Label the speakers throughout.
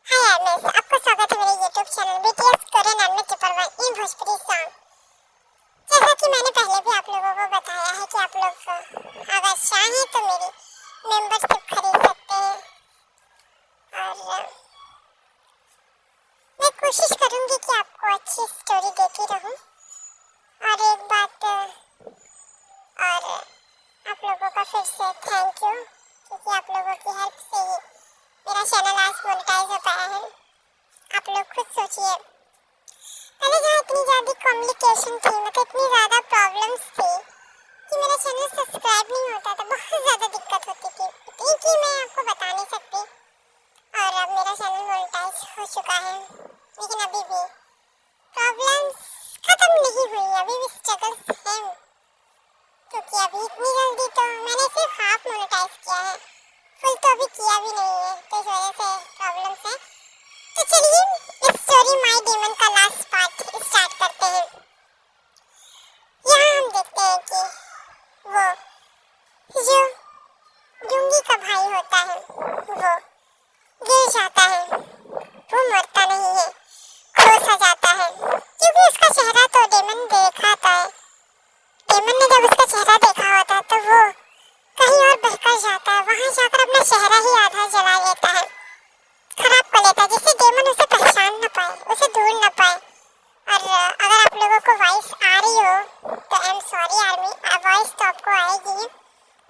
Speaker 1: हाय यार, आपका स्वागत है मेरे YouTube channel BTS Korean anime triple one in Bhojpuri song. जैसा कि मैंने पहले भी आप लोगों को बताया है कि आप लोग अगर चाहें तो मेरी मेंबरशिप खरीद सकते हैं और मैं कोशिश करूंगी कि आपको अच्छी स्टोरी देती रहूं। और एक बात और आप लोगों का फिर से थैंक यू, क्योंकि आप लोगों की हेल्प से ही मेरा चैनल आज मोनेटाइज हो पाया है। आप लोग खुद सोचिए, पहले जहाँ इतनी ज़्यादा कम्युनिकेशन थी, मतलब इतनी ज़्यादा प्रॉब्लम्स थी कि मेरा चैनल सब्सक्राइब नहीं होता था, बहुत ज़्यादा दिक्कत होती थी, इतनी कि मैं आपको बता नहीं सकती। और अब मेरा चैनल मोनेटाइज हो चुका है, लेकिन अभी भी प्रॉब्लम्स खत्म नहीं हुई, अभी भी स्ट्रगल्स हैं, क्योंकि अभी इतनी जल्दी तो मैंने सिर्फ हाफ मोनेटाइज किया है, फुल तो अभी किया भी नहीं है, तो इस वजह से प्रॉब्लम्स है। तो चलिए इस स्टोरी माय डेमन का लास्ट पार्ट स्टार्ट करते हैं। यहाँ हम देखते हैं कि वो जो डूंगी का भाई होता है वो गिर जाता है, वो मरता नहीं है, खो सा जाता है, क्योंकि उसका चेहरा तो डेमन देखा था। डेमन ने जब उसका चेहरा देखा होता तो वो कहीं और बहकर जाता है, वहां जाकर अपना चेहरा ही आधा जला लेता है, खराब कर लेता है, जिससे डेमन उसे पहचान न पाए, उसे ढूंढ न पाए। और अगर आप लोगों को वॉइस आ रही हो तो I am sorry army, voice तो आपको आएगी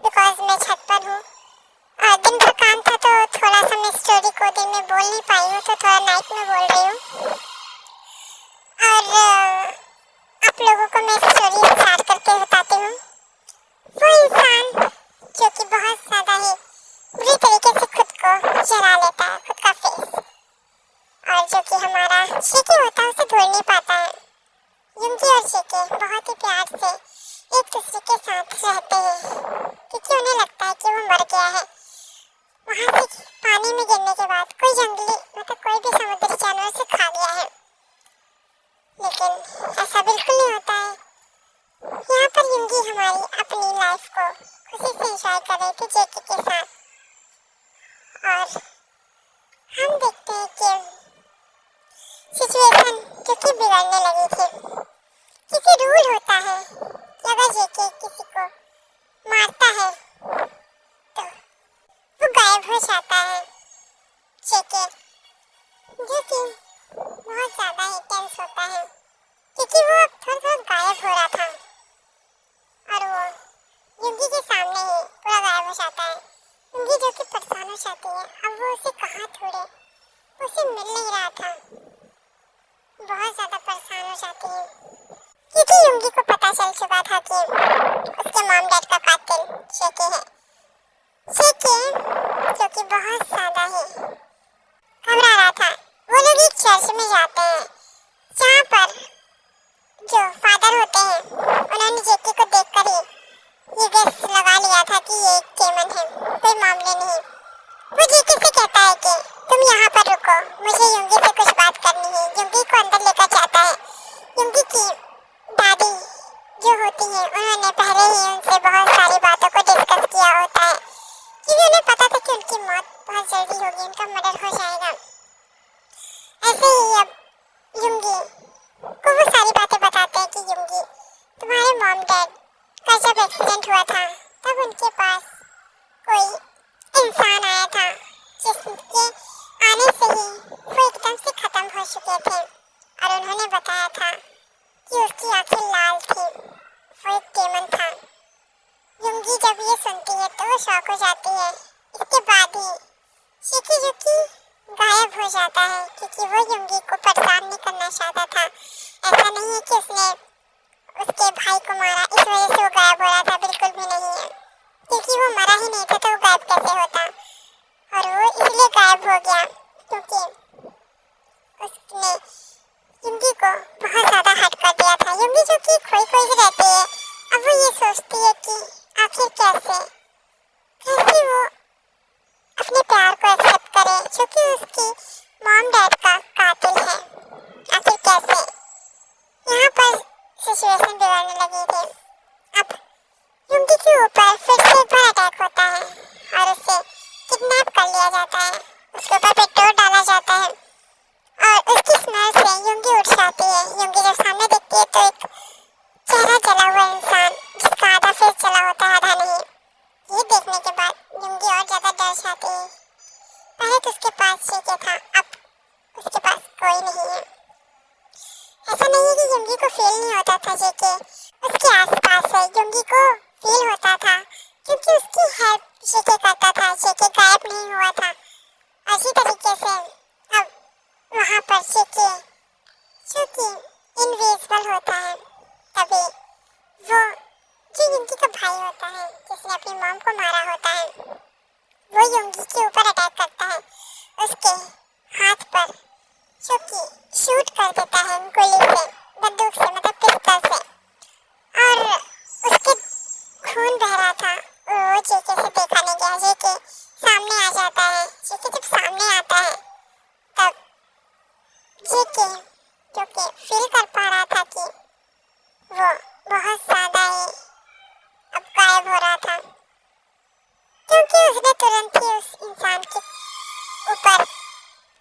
Speaker 1: बिकॉज मैं छत पर हूँ और दिन भर काम था, तो थोड़ा सा मैं स्टोरी को दिन में बोल नहीं पाई हूँ, तो थोड़ा नाइट में बोल रही हूँ। और आप लोगों को मैं स्टोरी स्टार्ट करके बताती हूँ। वो इंसान जो कि बहुत ज़्यादा ही बुरी तरीके से खुद को जला लेता है, खुद का फेस, और जो कि हमारा शेके होता है उसे धोल नहीं पाता है। युंगी और शेके बहुत ही प्यार से एक दूसरे के साथ रहते हैं, क्योंकि उन्हें लगता है कि वो मर गया है। वहाँ से पानी में गिरने के बाद कोई जंगली मतलब कोई भी समुद्री जानवर उसे खा गया है, लेकिन ऐसा बिल्कुल नहीं होता है। यहाँ पर युंगी हमारी अपनी लाइफ को खुशी से एंजॉय कर रही थी जेकी के साथ, और हम देखते हैं कि सिचुएशन जो कि बिगड़ने लगी थी, क्योंकि रूल होता है कि अगर जेकी किसी को मारता है तो वो गायब हो जाता है। जेके जो कि बहुत ज़्यादा ही टेंस होता है, क्योंकि वो अब थोड़ा गायब हो रहा था और वो युंगी के सामने ही पूरा गायब हो जाता है। युंगी जो कि परेशान हो जाती है, अब वो उसे कहाँ ढूंढे, उसे मिल नहीं रहा था, बहुत ज़्यादा परेशान हो जाती है, क्योंकि युंगी को पता चल चुका था कि उसके मॉम डैड का कातिल शेके है। शेके जो कि बहुत ज़्यादा ही घबरा रहा था। वो लोग एक चर्च में जाते हैं, जहाँ पर जो फादर होते हैं उन्होंने जेकी को देखकर ही ये गेस लगा लिया था कि ये एक डेमन है, कोई मामले नहीं। वो जेकी से कहता है कि तुम यहाँ पर रुको, मुझे युंगी से कुछ बात करनी है। युंगी को अंदर लेकर जाता है। युंगी की दादी जो होती है उन्होंने पहले ही उनसे बहुत सारी बातों को डिस्कस किया होता है, क्योंकि उन्हें पता था कि उनकी मौत बहुत जल्दी होगी, उनका मर्डर हो जाएगा। ऐसे ही अब युंगी को वो सारी बातें बताते हैं कि युंगी तुम्हारे मॉम डैड का जब एक्सीडेंट हुआ था तब उनके पास कोई इंसान आया था, जिसके आने से ही वो एकदम से खत्म हो चुके थे, और उन्होंने बताया था कि उसकी आंखें लाल थी, वो एक डेमन था। युंगी जब ये सुनती है तो वो शॉक हो जाती है। इसके बाद ही शेकी जो कि गायब हो जाता है, क्योंकि वो युंगी को परेशान नहीं करना चाहता था। ऐसा नहीं है कि उसने उसके भाई को मारा इस वजह से वो गायब हो रहा था, बिल्कुल भी नहीं है, क्योंकि वो मरा ही नहीं था तो वो गायब कैसे होता। और वो इसलिए गायब हो गया क्योंकि उसने युंगी को बहुत ज़्यादा हर्ट कर दिया था। युंगी जो कि खोई खोई से रहती है, अब वो ये सोचती है कि आखिर कैसे वो अपने प्यार को एक्सेप्ट करे जो कि उसकी मॉम डैड का कातिल है। आखिर कैसे यहाँ पर सिचुएशन बिगड़ने लगी थी। अब युंगी के ऊपर फिर से एक बार अटैक होता है और उसे किडनैप कर लिया जाता है। उसके ऊपर पेट्रोल डाला जाता है और उसकी स्मेल से युंगी उठ जाती है। युंगी जब सामने देखती है तो एक चेहरा जला हुआ इंसान जिसका आधा फेस जला होता है आधा नहीं। ये देखने के बाद युंगी और ज्यादा डर जाती है। पहले तो उसके पास जेके था, अब उसके पास कोई नहीं है। ऐसा नहीं है कि युंगी को फील नहीं होता था जेके उसके आसपास है। युंगी को फील होता था क्योंकि उसकी हेल्प जेके करता था। जेके गायब नहीं हुआ था। इसी तरीके से अब वहाँ पर जेके जो कि इनविजिबल होता है, तभी वो जो युंगी का भाई होता है जिसने अपनी मॉम को मारा होता है, वो युंगी के ऊपर अटैक करता है उसके हाथ पर, जो कि शूट कर देता है गोली से, बंदूक से, मतलब पिस्तौल से। और उसके खून बह रहा था, वो जेके से देखा नहीं गया। जेके सामने आ जाता है। जेके जब सामने आता है तब जेके जो कि फील कर पा रहा था कि वो बहुत ज्यादा ही अब गायब हो रहा था, क्योंकि उसने तुरंत ही उस इंसान के ऊपर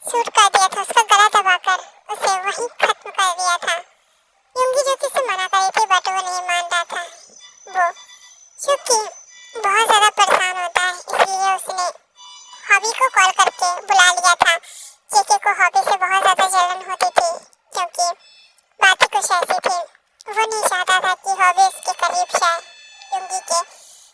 Speaker 1: शूट कर दिया था, उसका गला दबाकर उसे वहीं खत्म कर दिया था। युंगी जो कि उसे मना करी थी बट वो नहीं मान रहा था। वो क्योंकि बहुत ज्यादा परेशान होता है, इसलिए उसने हॉबी को कॉल करके बुला लिया था। जेके को हॉबी से बहुत ज्यादा जलन होती थी क्योंकि बातें कुछ ऐसी थी। वो नहीं चाहता था कि हॉबी उसके करीब जाए युंगी के,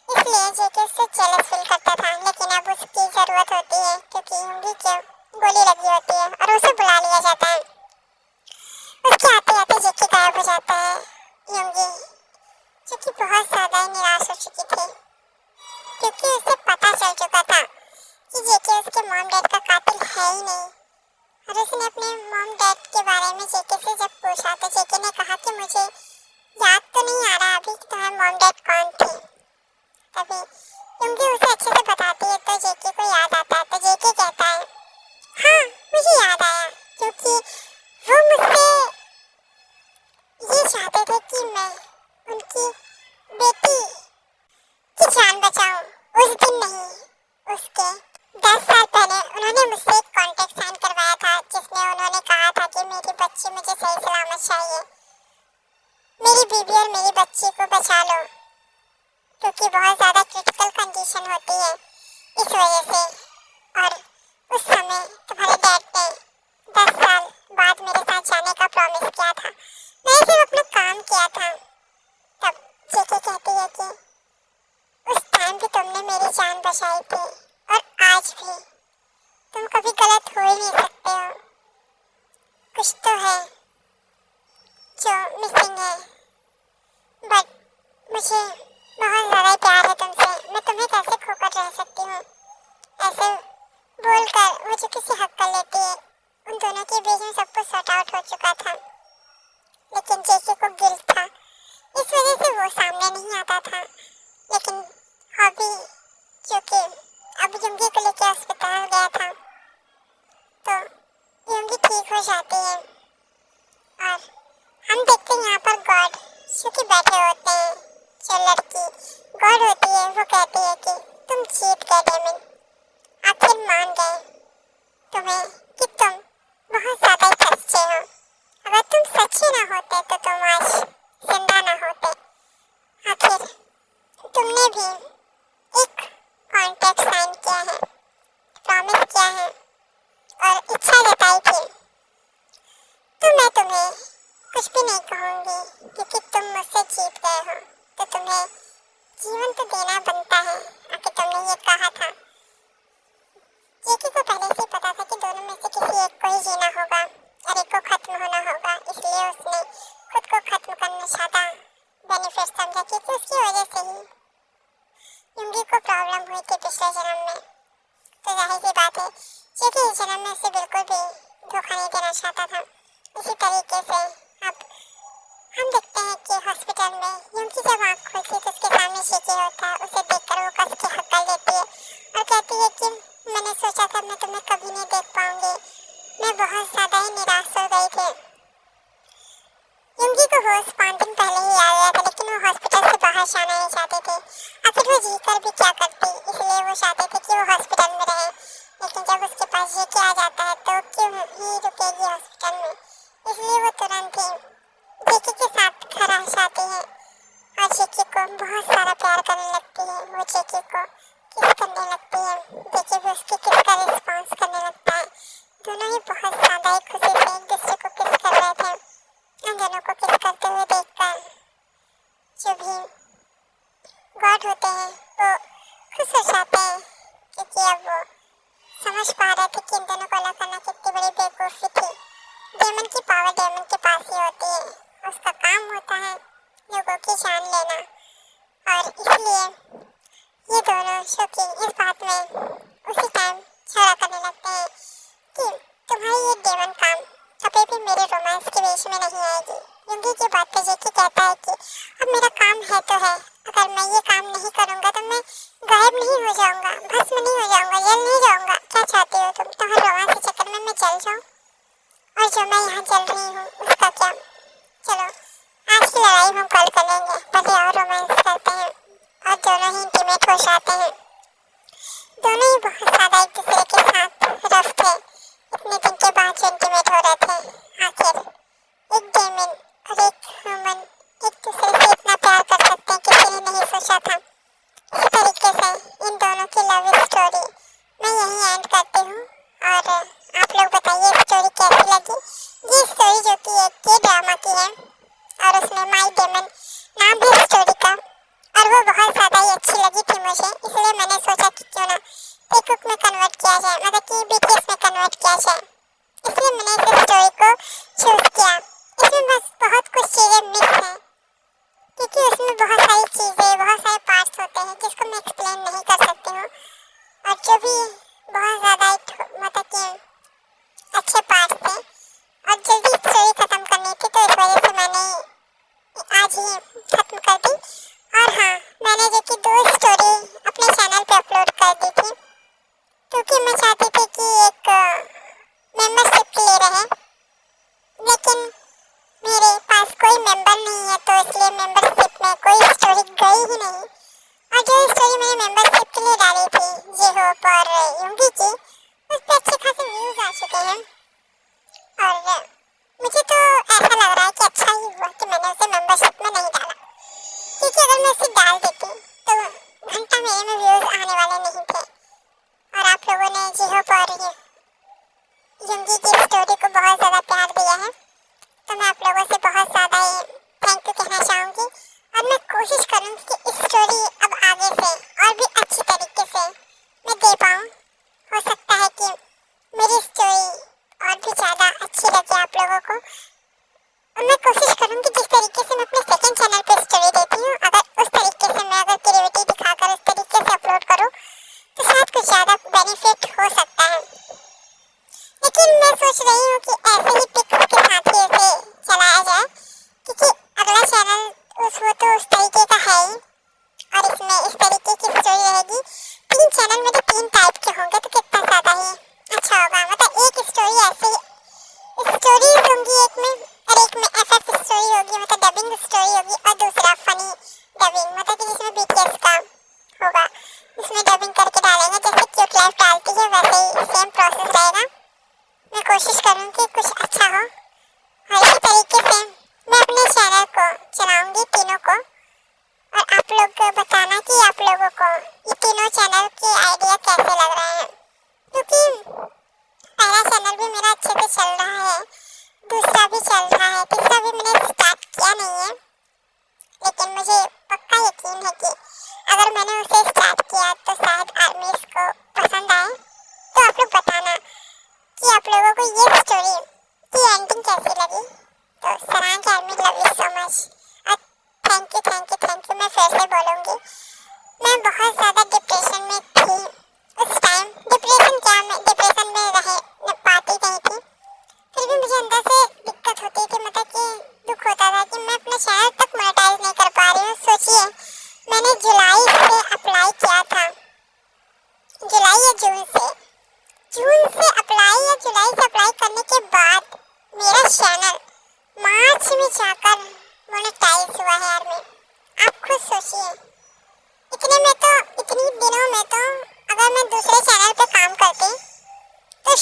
Speaker 1: इसलिए जेके उससे जेलस फील करता था। लेकिन अब उसकी जरूरत होती है क्योंकि युंगी के गोली लगी होती है और उसे बुला लिया जाता है। उसके आते आते जेके गायब हो जाता है। युंगी जो कि बहुत ज्यादा ही निराश हो चुकी थी क्योंकि उसे पता चल चुका था कि जेके उसके मॉम डैड का कातिल है ही नहीं। और उसने अपने मॉम डैड के बारे में जेके से जब पूछा तो जेके ने कहा कि मुझे याद तो नहीं आ रहा अभी कि तुम्हारे मॉम डैड कौन थे। तभी युंगी उसे अच्छे से बताती है तो जेके को याद आता है। तो जेके कहता है हाँ मुझे याद आया, क्योंकि वो मुझसे ये चाहते थे कि मैं उनकी बेटी की जान बचाऊं। उस दिन नहीं, उसके 10 साल पहले उन्होंने मुझसे एक कॉन्ट्रैक्ट साइन करवाया था जिसमें उन्होंने कहा था कि मेरी बच्ची मुझे सही सलामत चाहिए, मेरी बीवी और मेरी बच्ची को बचा लो, क्योंकि बहुत ज़्यादा क्रिटिकल कंडीशन होती है इस वजह से। और उस समय तुम्हारे डैड ने 10 साल बाद मेरे साथ जाने का प्रॉमिस किया था, मैं सिर्फ अपना काम किया था। तब जेके कहती है कि उस टाइम भी तुमने मेरी जान बचाई थी और आज भी तुम कभी गलत हो ही नहीं सकते हो। कुछ तो है जो मिसिंग है, बट मुझे बहुत ज़्यादा प्यार है तुमसे, मैं तुम्हें कैसे खोकर रह सकती हूँ। ऐसे बोलकर वो जो किसी हक कर लेती है। उन दोनों के बीच में सब कुछ सॉर्ट आउट हो चुका था, लेकिन जेके को गिल्ट था, इस वजह से वो सामने नहीं आता था। लेकिन हॉबी जो कि अब युंगी को लेकर अस्पताल गया था तो युंगी ठीक हो जाती है। और हम देखते हैं यहाँ पर गॉड जो कि बैठे होते हैं। जो लड़की गॉड होती है वो कहती है कि तुम जीत गए डेमिन, आखिर मान गए तुम्हें कि तुम बहुत ज़्यादा ही सच्चे हो। अगर तुम सच्चे ना होते तो तुम आज जिंदा ना होते। आखिर तुमने भी एक कॉन्ट्रैक्ट साइन किया है, प्रॉमिस किया है और इच्छा जताई थी, तो मैं तुम्हें कुछ भी नहीं कहूँगी क्योंकि तुम मुझसे जीत गए हो। तो तुम्हें जीवन तो देना बनता है, आखिर तुमने ये कहा था। जेके को पहले से पता था कि दोनों में से किसी एक को ही जीना होगा और एक को खत्म होना होगा, इसलिए उसने खुद को खत्म करना ज़्यादा बेनिफिट समझा क्योंकि उसकी वजह से ही युंगी को प्रॉब्लम हुई थी पिछले जन्म में। तो जाहिर सी बात है जेके इस जन्म में उसे बिल्कुल भी धोखा नहीं देना चाहता था। इसी तरीके से अब हम देखते हैं कि हॉस्पिटल में युंगी जब आँख खोलती है तो उसके सामने जेके होता है। उसे देखकर वो कस के हक कर लेती है और कहती है कि मैंने सोचा था मैं तुम्हें कभी नहीं देख पाऊंगी, मैं बहुत ज़्यादा ही निराश हो गई थी। युंगी को होश 5 दिन पहले ही आ गया था, लेकिन वो हॉस्पिटल से बाहर जाना नहीं चाहते थे। आखिर वो जी कर भी क्या करती, इसलिए वो चाहते थे कि वो हॉस्पिटल में रहे। लेकिन जब उसके पास पास जेके आ जाता है तो क्यों ही रुकेगी हॉस्पिटल में। इसलिए वो तुरंत ही जेके के साथ घर आ जाती है और जेके को बहुत सारा प्यार करने लगती है। वो जेके को किस करने लगती है, जेके भी उसके किस का रिस्पॉन्स करने लगता है। दोनों ही बहुत ज़्यादा ही खुशी से एक दूसरे को किस कर रहे थे। उन दोनों को किस करते हुए देखकर जो भी गॉड होते हैं वो खुश हो जाते हैं, क्योंकि अब वो समझ पा रहे थे कि इन दोनों को अलग करना कितनी बड़ी बेवकूफ़ी थी। डेमन की पावर डेमन के पास ही होती है, उसका काम होता है लोगों की जान लेना। और इसलिए ये दोनों शौकीन इस बात में उसी टाइम झगड़ा करने लगते हैं कि तुम्हारी ये डेमन काम कभी भी मेरे रोमांस के वेश में नहीं आएगी। युंगी की बात पे जेकी कहता है कि अब मेरा काम है तो है, अगर मैं ये काम नहीं करूँगा तो मैं गायब नहीं हो जाऊँगा, भस्म नहीं हो जाऊँगा, जल नहीं जाऊँगा। क्या चाहते हो तुम? तुम्हारे रोमांस के चक्कर में मैं जल जाऊँ? और जो मैं यहाँ जल रही हूँ उसका क्या? चलो आज की लड़ाई हम कल कर लेंगे, पहले और रोमांस करते हैं। और दोनों ही इंटीमेट हो जाते हैं। दोनों ही बहुत ज़्यादा एक दूसरे के साथ रफ थे। इतने दिन के बाद जो इंटीमेट हो रहे थे, आखिर एक डेमन और एक ह्यूमन एक दूसरे से इतना प्यार कर सकते हैं, किसी ने नहीं सोचा था। इस तरीके से इन दोनों की लव स्टोरी मैं यहीं एंड करती हूँ। और आप लोग बताइए स्टोरी कैसी लगी। ये स्टोरी जो कि एक के ड्रामा की है और उसमें माई डेमन नाम है स्टोरी का, और वो बहुत ज़्यादा ही अच्छी लगी थी मुझे। इसलिए मैंने सोचा कि क्यों ना टेकबुक में कन्वर्ट किया जाए, मतलब कि बीटीएस में कन्वर्ट किया जाए। इसलिए मैंने इस स्टोरी को चूज़ किया। इसमें बस बहुत कुछ चीज़ें मिक्स हैं, क्योंकि उसमें बहुत सारी चीज़ें, बहुत सारे पार्ट्स होते हैं जिसको मैं एक्सप्लेन नहीं कर सकती हूँ। और जो भी बहुत ज़्यादा मतलब कि अच्छे पार्ट्स थे और जल्दी स्टोरी ख़त्म करनी थी, तो इस वजह से मैंने आज ही ख़त्म कर दी। और हाँ, मैंने जो कि 2 स्टोरी अपने चैनल पे अपलोड कर दी थी, क्योंकि मैं चाहती थी कि एक मेंबरशिप ले रहे, लेकिन मेरे पास कोई मेंबर नहीं है, तो इसलिए मेंबरशिप में कोई स्टोरी गई ही नहीं। और जो स्टोरी मैंने मेंबरशिप के लिए डाली थी, जे होप और युंगी की, उस पर अच्छे खासे व्यूज़ आ चुके हैं। और मुझे तो ऐसा लग रहा है कि अच्छा ही हुआ कि मैंने उसे मेंबरशिप में नहीं डाला, क्योंकि अगर मैं उसे डाल देती तो घंटा मेरे में व्यूज़ आने वाले नहीं थे। और आप लोगों ने जी होप और युंगी की स्टोरी को बहुत ज़्यादा प्यार दिया है, तो मैं आप लोगों से बहुत ज़्यादा ही थैंक यू कहना चाहूँगी। और मैं कोशिश करूँगी कि इस स्टोरी अब आगे से और भी अच्छी तरीके से मैं दे पाऊँ। हो सकता है कि मेरी स्टोरी और भी ज़्यादा अच्छी लगे आप लोगों को। और मैं कोशिश करूँगी जिस तरीके से मैं अपने सेकंड चैनल पे स्टोरी देती हूँ, अगर उस तरीके से मैं अगर क्रिएटिविटी दिखाकर उस तरीके से अपलोड करूँ तो शायद कुछ ज़्यादा बेनिफिट हो सकता है। लेकिन मैं सोच रही हूँ कि ऐसे ही पिक्स के साथ ही इसे चलाया जाए, क्योंकि अगला चैनल उस तरीके का है ही, और इसमें इस तरीके की स्टोरी रहेगी। 3 चैनल मेरे 3 टाइप के होंगे, तो कितना ज़्यादा ही अच्छा होगा। मतलब एक स्टोरी ऐसे स्टोरीज होंगी एक में, और एक में एफएफ स्टोरी होगी, मतलब डबिंग स्टोरी होगी, और दूसरा फनी डबिंग, मतलब कि जिसमें बीटीएस का होगा, इसमें डबिंग करके डालेंगे। जैसे क्यूट लाइफ डालती है वैसे ही सेम प्रोसेस रहेगा। मैं कोशिश करूँगी कुछ अच्छा हो, और इसी तरीके से मैं अपने चैनल को चलाऊँगी तीनों को। और आप लोग को बताना कि आप लोगों को ये तीनों चैनल के आइडिया कैसे लग रहे हैं, क्योंकि पहला चैनल भी मेरा अच्छे से चल रहा है, दूसरा भी चल रहा है, तीसरा भी मैंने स्टार्ट किया नहीं है। लेकिन मुझे पक्का यकीन है कि अगर मैंने उसे स्टार्ट किया तो शायद आर्मीज को पसंद आए। तो आप लोग बताना कि आप लोगों को ये स्टोरी की एंडिंग कैसी लगी। तो सरांग army love you so much, और थैंक यू मैं फिर से बोलूँगी। मैं बहुत ज़्यादा डिप्रेशन में थी उस टाइम। डिप्रेशन क्या, मैं डिप्रेशन में रह पाती नहीं थी, फिर भी मुझे अंदर से दिक्कत होती थी, मतलब कि दुख होता था कि मैं अपने चैनल तक मोनेटाइज नहीं कर पा रही हूँ। सोचिए, मैंने जुलाई से अप्लाई किया था, जुलाई या जून से अप्लाई या जुलाई से अप्लाई करने के बाद मेरा चैनल मार्च में जाकर मोनेटाइज हुआ है। यार आप खुद सोचिए, इतने दिनों में तो अगर मैं दूसरे चैनल पे काम करती तो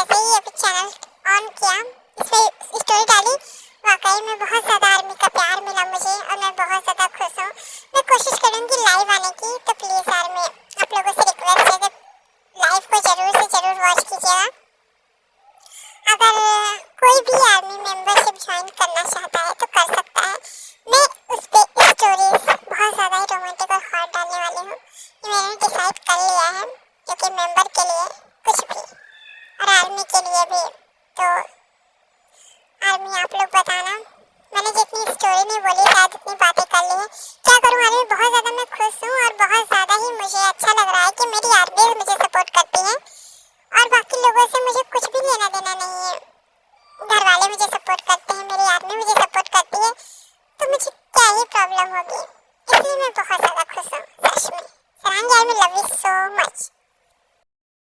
Speaker 1: जैसे ही अभी चैनल ऑन किया, इस पे स्टोरी डाली, वाकई में बहुत ज़्यादा आर्मी का प्यार मिला मुझे और मैं बहुत ज़्यादा खुश हूँ। मैं कोशिश करूँगी लाइव आने की, तो प्लीज़ आर्मी आप लोगों से रिक्वेस्ट है कि लाइव को ज़रूर से ज़रूर वॉच कीजिएगा। अगर कोई भी आर्मी मेंबरशिप ज्वाइन करना चाहता है तो कर सकता है। मैं उस पर स्टोरीज बहुत ज़्यादा ही रोमांटिक और हॉट डालने वाली हूँ। ये मैंने डिसाइड कर लिया है, क्योंकि मेंबर के लिए कुछ भी और आर्मी के लिए भी। तो आर्मी आप लोग बताना, मैंने जितनी स्टोरी नहीं बोली शायद उतनी बातें कर ली है। क्या करूँ आर्मी, बहुत ज़्यादा मैं खुश हूँ और बहुत ज़्यादा ही मुझे अच्छा लग रहा है कि मेरी आर्मी मुझे सपोर्ट करती है और बाकी लोगों से मुझे कुछ भी लेना देना नहीं है। घर वाले मुझे सपोर्ट करते हैं, मेरी आर्मी मुझे सपोर्ट करती है, तो मुझे क्या ही प्रॉब्लम होगी। इसलिए मैं बहुत ज़्यादा खुश हूँ सच में। Sarangi army, love you so